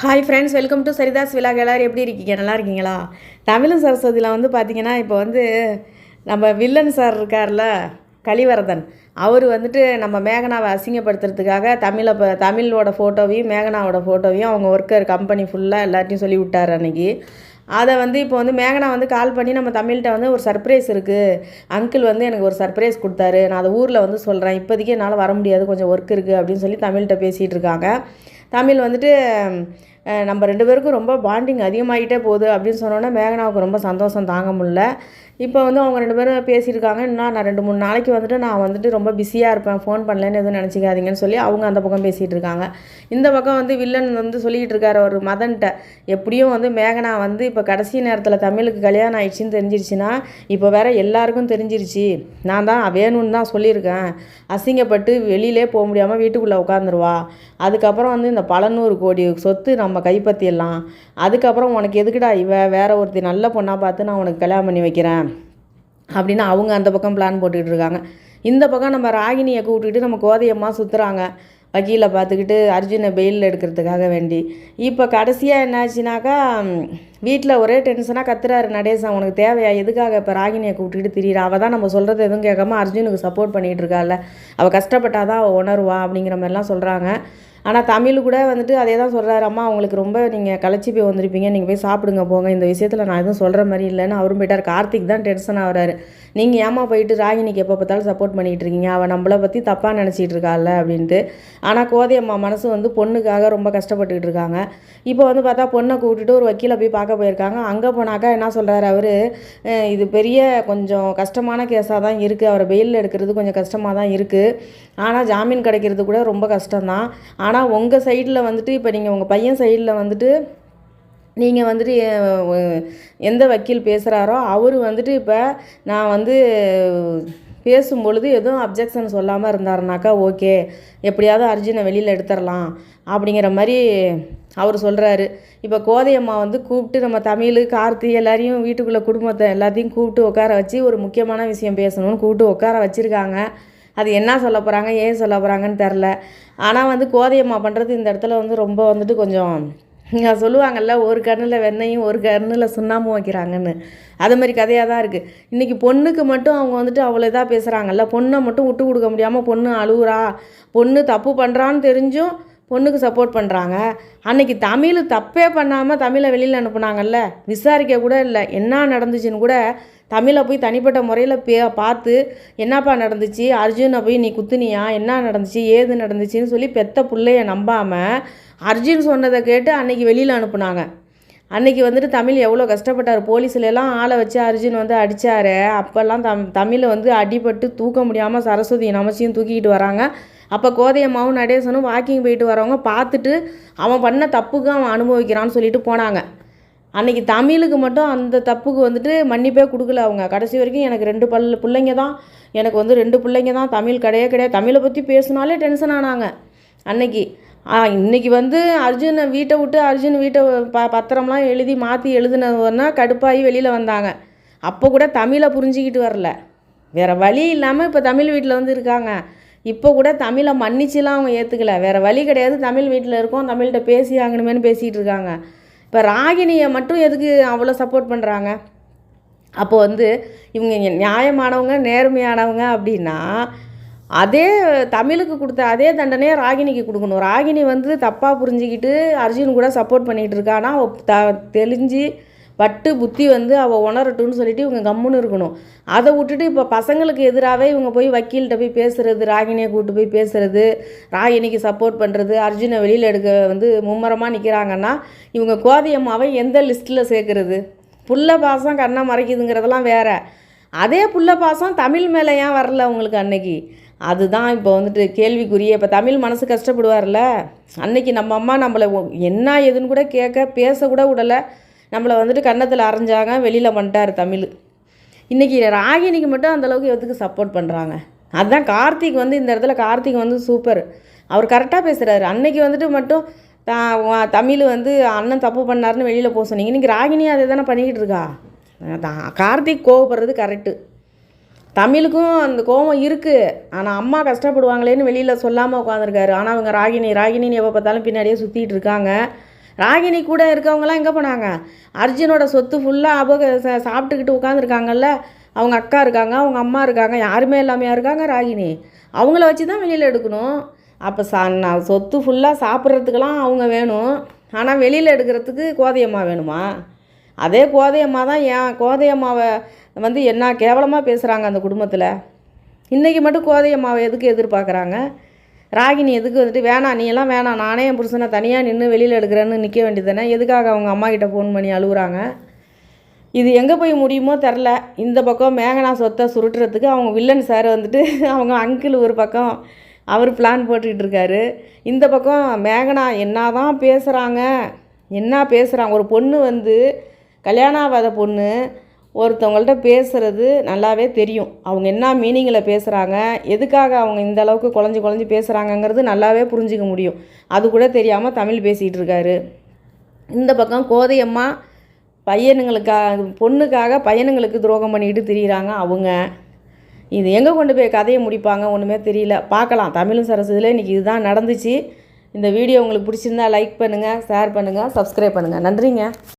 Hi friends, welcome to Saritha's vlog. எல்லோரும் எப்படி இருக்கீங்க? நல்லா இருக்கீங்களா? தமிழும் சரஸ்வதியில் வந்து பார்த்திங்கன்னா, இப்போ வந்து நம்ம வில்லன் சார் இருக்கார்ல, கலிவரதன், அவர் வந்துட்டு நம்ம மேகனாவை அசிங்கப்படுத்துறதுக்காக தமிழோட ஃபோட்டோவையும் மேகனாவோட ஃபோட்டோவையும் அவங்க ஒர்க்கர் கம்பெனி ஃபுல்லாக எல்லாத்தையும் சொல்லி விட்டார் அன்றைக்கி. அதை வந்து இப்போ வந்து மேகனா வந்து கால் பண்ணி நம்ம தமிழ்கிட்ட வந்து ஒரு சர்ப்ரைஸ் இருக்குது, அங்கிள் வந்து எனக்கு ஒரு சர்ப்ரைஸ் கொடுத்தாரு, நான் அதை ஊரில் வந்து சொல்கிறேன், இப்போதைக்கு என்னால் வர முடியாது, கொஞ்சம் ஒர்க் இருக்குது அப்படின்னு சொல்லி தமிழ்கிட்ட பேசிகிட்டு இருக்காங்க. தமிழ் வந்துட்டு நம்ம 2 பேருக்கும் ரொம்ப பாண்டிங் அதிகமாகிட்டே போகுது அப்படின்னு சொன்னோன்னே மேகனாவுக்கு ரொம்ப சந்தோஷம் தாங்க முடியல. இப்போ வந்து அவங்க 2 பேரும் பேசியிருக்காங்க. இன்னும் நான் 2-3 நாளைக்கு வந்துட்டு நான் வந்துட்டு ரொம்ப பிஸியாக இருப்பேன், ஃபோன் பண்ணலன்னு எதுவும் நினச்சிக்காதீங்கன்னு சொல்லி அவங்க அந்த பக்கம் பேசிகிட்டு இருக்காங்க. இந்த பக்கம் வந்து வில்லன் வந்து சொல்லிக்கிட்டு இருக்காரு ஒரு மதன்கிட்ட, எப்படியும் வந்து மேகனா வந்து இப்போ கடைசி நேரத்தில் தமிழுக்கு கல்யாணம் ஆயிடுச்சின்னு தெரிஞ்சிருச்சுன்னா, இப்போ வேற எல்லாருக்கும் தெரிஞ்சிருச்சு, நான் தான் வேணும்னு தான் சொல்லியிருக்கேன், அசிங்கப்பட்டு வெளியிலே போக முடியாமல் வீட்டுக்குள்ளே உட்காந்துருவா, அதுக்கப்புறம் வந்து இந்த பல 100 கோடி சொத்து நம்ம கைப்பற்றிடலாம், அதுக்கப்புறம் உனக்கு எதுக்குடா வேற ஒருத்தி நல்ல பொண்ணாக பார்த்து நான் உனக்கு கல்யாணம் பண்ணி வைக்கிறேன் அப்படின்னு அவங்க அந்த பக்கம் பிளான் போட்டுக்கிட்டு இருக்காங்க. இந்த பக்கம் நம்ம ராகினியை கூப்பிட்டுக்கிட்டு நம்ம கோதையம்மா சுற்றுறாங்க, வக்கீலை பார்த்துக்கிட்டு அர்ஜுனை பெயிலில் எடுக்கிறதுக்காக வேண்டி. இப்போ கடைசியாக என்னாச்சுனாக்கா, வீட்டில் ஒரே டென்ஷனாக கத்துறாரு நடேசன், உனக்கு தேவையா, எதுக்காக இப்போ ராகினியை கூப்பிட்டுக்கிட்டு திரியிறா, அவள் தான் நம்ம சொல்கிறது எதுவும் கேட்காம அர்ஜுனுக்கு சப்போர்ட் பண்ணிகிட்டு இருக்காள், அவள் கஷ்டப்பட்டாதான் அவள் உணர்வா அப்படிங்கிற மாதிரிலாம் சொல்கிறாங்க. ஆனால் தமிழ் கூட வந்துட்டு அதே தான் சொல்கிறாரு, அம்மா உங்களுக்கு ரொம்ப நீங்கள் களைச்சி போய் வந்திருப்பீங்க, நீங்கள் போய் சாப்பிடுங்க போங்க, இந்த விஷயத்தில் நான் எதுவும் சொல்கிற மாதிரி இல்லைன்னு அவரும் போயிட்டார். கார்த்திக் தான் டென்ஷன் ஆகிறாரு, நீங்கள் ஏமா போயிட்டு ராகினிக்கு எப்போ பார்த்தாலும் சப்போர்ட் பண்ணிகிட்டு இருக்கீங்க, அவள் நம்மளை பற்றி தப்பாக நினச்சிட்டு இருக்காள் அப்படின்ட்டு. ஆனால் கோதையம்மா மனசு வந்து பொண்ணுக்காக ரொம்ப கஷ்டப்பட்டுக்கிட்டு இருக்காங்க. இப்போ வந்து பார்த்தா பொண்ணை கூப்பிட்டுட்டு ஒரு வக்கீலை போய் பார்க்க போயிருக்காங்க. அங்கே போனாக்கா என்ன சொல்கிறாரு அவர், இது பெரிய கொஞ்சம் கஷ்டமான கேஸாக தான் இருக்குது, அவரை பெயிலில் எடுக்கிறது கொஞ்சம் கஷ்டமாக தான் இருக்குது, ஆனால் ஜாமீன் கிடைக்கிறது கூட ரொம்ப கஷ்டம்தான், ஆனால் உங்கள் சைடில் வந்துட்டு இப்போ நீங்கள் உங்கள் பையன் சைடில் வந்துட்டு நீங்கள் வந்துட்டு எந்த வக்கீல் பேசுகிறாரோ அவர் வந்துட்டு இப்போ நான் வந்து பேசும்பொழுது எதுவும் அப்ஜெக்ஷன் சொல்லாமல் இருந்தாருனாக்கா ஓகே, எப்படியாவது அர்ஜுனை வெளியில் எடுத்துடலாம் அப்படிங்கிற மாதிரி அவர் சொல்கிறாரு. இப்போ கோதையம்மா வந்து கூப்பிட்டு நம்ம தமிழ் கார்த்தி எல்லாரையும் வீட்டுக்குள்ளே குடும்பத்தை எல்லாத்தையும் கூப்பிட்டு உட்கார வச்சு ஒரு முக்கியமான விஷயம் பேசணும்னு கூப்பிட்டு உட்கார வச்சுருக்காங்க. அது என்ன சொல்ல போகிறாங்க, ஏன் சொல்ல போகிறாங்கன்னு தெரில. ஆனால் வந்து கோதையம்மா பண்ணுறது இந்த இடத்துல வந்து ரொம்ப வந்துட்டு கொஞ்சம் சொல்லுவாங்கள்ல, ஒரு கண்ணில் வெண்ணையும் ஒரு கண்ணில் சுண்ணாமும் வைக்கிறாங்கன்னு, அது மாதிரி கதையாக தான் இருக்குது. இன்றைக்கி பொண்ணுக்கு மட்டும் அவங்க வந்துட்டு அவ்வளோ இதாக பேசுகிறாங்கல்ல, பொண்ணை மட்டும் விட்டு கொடுக்க முடியாமல் பொண்ணு அழுகுறா, பொண்ணு தப்பு பண்ணுறான்னு தெரிஞ்சும் பொண்ணுக்கு சப்போர்ட் பண்ணுறாங்க. அன்றைக்கி தமிழ் தப்பே பண்ணாமல் தமிழை வெளியில் அனுப்புனாங்கல்ல, விசாரிக்க கூட இல்லை, என்ன நடந்துச்சுன்னு கூட தமிழை போய் தனிப்பட்ட முறையில் பார்த்து என்னப்பா நடந்துச்சு, அர்ஜுனை போய் நீ குத்துனியா, என்ன நடந்துச்சு ஏது நடந்துச்சுன்னு சொல்லி பெத்த பிள்ளைய நம்பாமல் அர்ஜுன் சொன்னதை கேட்டு அன்றைக்கி வெளியில் அனுப்புனாங்க. அன்றைக்கி வந்துட்டு தமிழ் எவ்வளோ கஷ்டப்பட்டார், போலீஸ்லாம் ஆளை வச்சு அர்ஜுன் வந்து அடித்தார், அப்போல்லாம் தமிழை வந்து அடிபட்டு தூக்க முடியாமல் சரஸ்வதி நமச்சியும் தூக்கிக்கிட்டு வராங்க. அப்போ கோதையம்மாவும் நடேசனும் வாக்கிங் போயிட்டு வரவங்க பார்த்துட்டு அவன் பண்ண தப்புக்கு அவன் அனுபவிக்கிறான்னு சொல்லிட்டு போனாங்க. அன்றைக்கி தமிழுக்கு மட்டும் அந்த தப்புக்கு வந்துட்டு மன்னிப்பே கொடுக்கல அவங்க. கடைசி வரைக்கும் எனக்கு 2 பிள்ளைங்க தான், எனக்கு வந்து 2 பிள்ளைங்க தான், தமிழ் கிடையாது, தமிழை பற்றி பேசினாலே டென்ஷன் ஆனாங்க அன்னைக்கு. இன்றைக்கி வந்து அர்ஜுனை வீட்டை விட்டு அர்ஜுன் வீட்டை பத்திரம்லாம் எழுதி மாற்றி எழுதுனதுன்னா கடுப்பாகி வெளியில் வந்தாங்க. அப்போ கூட தமிழை புரிஞ்சிக்கிட்டு வரல, வேறு வழி இல்லாமல் இப்போ தமிழ் வீட்டில் வந்து இருக்காங்க. இப்போ கூட தமிழை மன்னிச்சுலாம் அவங்க ஏற்றுக்கல, வேறு வழி கிடையாது, தமிழ் வீட்டில் இருக்கோம், தமிழ்கிட்ட பேசி ஆகணுமேனு பேசிகிட்டு இருக்காங்க. இப்போ ராகினியை மட்டும் எதுக்கு அவ்வளோ சப்போர்ட் பண்ணுறாங்க? அப்போ வந்து இவங்க நியாயமானவங்க நேர்மையானவங்க அப்படின்னா அதே தமிழுக்கு கொடுத்த அதே தண்டனையை ராகினிக்கு கொடுக்கணும். ராகினி வந்து தப்பாக புரிஞ்சிக்கிட்டு அர்ஜுன் கூட சப்போர்ட் பண்ணிகிட்டு இருக்கானா, தெளிஞ்சு பட்டு புத்தி வந்து அவள் உணரட்டும்னு சொல்லிட்டு இவங்க கம்முன்னு இருக்கணும். அதை விட்டுட்டு இப்போ பசங்களுக்கு எதிராகவே இவங்க போய் வக்கீல்கிட்ட போய் பேசுகிறது, ராகினியை கூப்பிட்டு போய் பேசுகிறது, ராகினிக்கு சப்போர்ட் பண்ணுறது, அர்ஜுனை வெளியில் எடுக்க வந்து மும்மரமாக நிற்கிறாங்கன்னா இவங்க கோதையம்மாவை எந்த லிஸ்ட்டில் சேர்க்குறது? புள்ள பாசம் கண்ணை மறைக்குதுங்கிறதெல்லாம் வேறு, அதே புள்ள பாசம் தமிழ் மேலே ஏன் வரல உங்களுக்கு அன்னைக்கு? அதுதான் இப்போ வந்துட்டு கேள்விக்குரிய. இப்போ தமிழ் மனசு கஷ்டப்படுவார்ல, அன்னைக்கு நம்ம அம்மா நம்மளை என்ன ஏதுன்னு கூட கேட்க பேசக்கூட விடலை, நம்மளை வந்துட்டு கன்னத்தில் அரைஞ்சாங்க, வெளியில் பண்ணிட்டார் தமிழ். இன்றைக்கி ராகினிக்கு மட்டும் அந்தளவுக்கு எதுக்கு சப்போர்ட் பண்ணுறாங்க? அதுதான் கார்த்திக் வந்து இந்த இடத்துல கார்த்திக் வந்து சூப்பர், அவர் கரெக்டாக பேசுகிறாரு. அன்னைக்கு வந்துட்டு மட்டும் தமிழ் வந்து அண்ணன் தப்பு பண்ணாருன்னு வெளியில் போக சொன்னீங்க, இன்றைக்கி ராகினியும் அதை தானே பண்ணிக்கிட்டு இருக்கா. கார்த்திக் கோவப்படுறது கரெக்டு, தமிழுக்கும் அந்த கோபம் இருக்குது, ஆனால் அம்மா கஷ்டப்படுவாங்களேன்னு வெளியில் சொல்லாமல் உட்காந்துருக்காரு. ஆனால் அவங்க ராகினின்னு எப்போ பார்த்தாலும் பின்னாடியே சுற்றிட்டு இருக்காங்க. ராகினி கூட இருக்கவங்களாம் எங்கே போனாங்க? அர்ஜுனோட சொத்து ஃபுல்லாக அவங்க சாப்பிட்டுக்கிட்டு உட்காந்துருக்காங்கல்ல. அவங்க அக்கா இருக்காங்க, அவங்க அம்மா இருக்காங்க, யாருமே இல்லாமையா இருக்காங்க ராகினி. அவங்கள வச்சு தான் வெளியில் எடுக்கணும். அப்போ நான் சொத்து ஃபுல்லாக சாப்பிட்றதுக்கெல்லாம் அவங்க வேணும். ஆனால் வெளியில் எடுக்கிறதுக்கு கோதையம்மா வேணுமா? அதே கோதையம்மா தான் கோதையம்மாவை வந்து என்ன கேவலமாக பேசுகிறாங்க அந்த குடும்பத்தில். இன்றைக்கி மட்டும் கோதையம்மாவை எதுக்கு எதிர்பார்க்குறாங்க? ராகினி எதுக்கு வந்துட்டு வேணாம், நீ எல்லாம் வேணாம், நானே என் புருஷனை தனியாக நின்று வெளியில் எடுக்கிறேன்னு நிற்க வேண்டியது தானே? எதுக்காக அவங்க அம்மா கிட்ட ஃபோன் பண்ணி அழுகுறாங்க? இது எங்கே போய் முடியுமோ தெரில. இந்த பக்கம் மேகனா சொத்தை சுருட்டுறதுக்கு அவங்க வில்லன் சார் வந்துட்டு அவங்க அங்கிள் ஒரு பக்கம் அவர் பிளான் போட்டுக்கிட்டு இருக்காரு. இந்த பக்கம் மேகனா என்ன தான் பேசுகிறாங்க, ஒரு பொண்ணு வந்து கல்யாணம் ஆகாத பொண்ணு ஒருத்தவங்கள்ட்ட பேசுகிறது நல்லாவே தெரியும். அவங்க என்ன மீனிங்கில் பேசுகிறாங்க, எதுக்காக அவங்க இந்த அளவுக்கு குழஞ்சி பேசுகிறாங்கங்கிறது நல்லாவே புரிஞ்சிக்க முடியும். அது கூட தெரியாமல் தமிழ் பேசிகிட்டு இருக்காரு. இந்த பக்கம் கோதையம்மா பொண்ணுக்காக பையனுங்களுக்கு துரோகம் பண்ணிக்கிட்டு திரியிறாங்க அவங்க. இது எங்கே கொண்டு போய் கதையை முடிப்பாங்க ஒன்றுமே தெரியல. பார்க்கலாம். தமிழும் சரஸ்வதியில் இன்றைக்கி இதுதான் நடந்துச்சு. இந்த வீடியோ உங்களுக்கு பிடிச்சிருந்தா லைக் பண்ணுங்கள், ஷேர் பண்ணுங்கள், சப்ஸ்கிரைப் பண்ணுங்கள். நன்றிங்க.